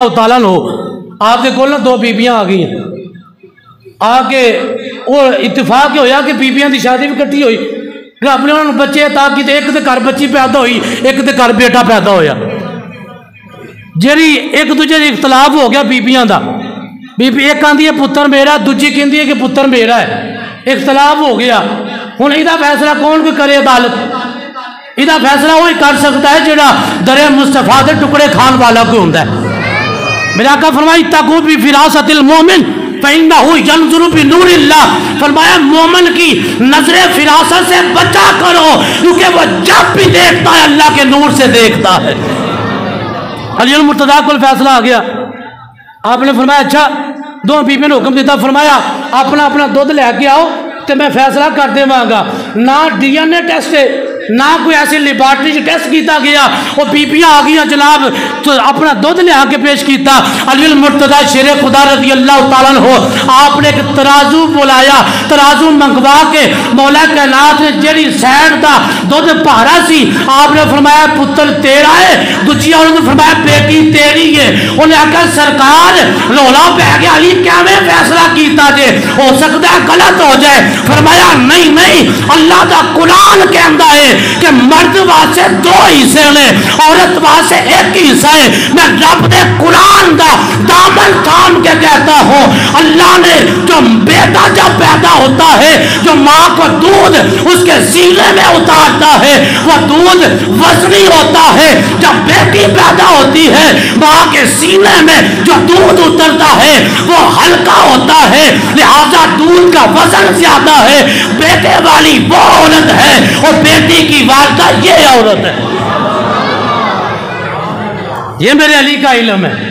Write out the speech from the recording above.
तालन हो आप दे कोल ना दो बीबियां आ गई आके वो इत्तेफाक होया कि बीबियां की शादी भी कट्ठी हुई रब ने उन्होंने बच्चे ताकि एक दे घर बच्ची पैदा हुई एक दे घर बेटा पैदा होया जी एक दूजे इख्तलाफ हो गया बीबियां का बीबी एक आंदी है पुत्र मेरा दूजी कहती है कि पुत्र मेरा है इख्तलाफ हो गया हुण इहदा फैसला कौन कोई करे अदालत इहदा फैसला वही कर सकता है जिहड़ा दरे मुस्तफा के टुकड़े खान वाला कोई हुंदा है मेरा आका फरमाया तकू भी फिरासतिल मोमिन फइन्नहु यंजुरु बिनूरिल्लाह फरमाया मोमिन की नजरे फिरासत से बचा करो क्योंकि वो जब भी देखता है अल्लाह के नूर से देखता है। अली मुर्तजा को फैसला आ गया आपने फरमाया अच्छा दो बीबियों ने हुक्म दिता फरमाया अपना अपना दुध लैके आओ तो मैं फैसला कर देवांगा ना DNA टेस्ट है ना कोई ऐसी लेबार्टरी टेस्ट किया गया वो बीबियां आ गई जनाब तो अपना दुध लिया के पेश किया अली मुर्तजा शेरे खुदा रज़ी अल्लाह तआला हो आपने एक तराजू बुलाया तराजू मंगवा के मौला कायनात ने जेड़ी सैड का दुध भारा सी आपने फरमाया पुत्र तेरा है दूजी औरत ने फरमाया बेटी तेरी है उन्हें आखिया सरकार रौला पै गया अली कैवें फैसला किया जे हो सकता है गलत हो जाए फरमाया नहीं नहीं अल्लाह का कुरान कहता है कि मर्द वास्ते दो हिस्से ने औरत वास्ते एक ही हिस्सा है मैं रब ने कुरान का दामन थाम के कहता हूँ अल्लाह ने जो बेटा जब पैदा होता है जो माँ को दूध उसके सीने में उतारता है वो दूध वजनी होता है जब बेटी पैदा होती है माँ के सीने में जो दूध उतरता है वो हल्का होता है लिहाजा दूध का वजन ज्यादा है बेटे वाली वो औरत है और बेटी की वालदा ये औरत है। ये मेरे अली का इल्म है।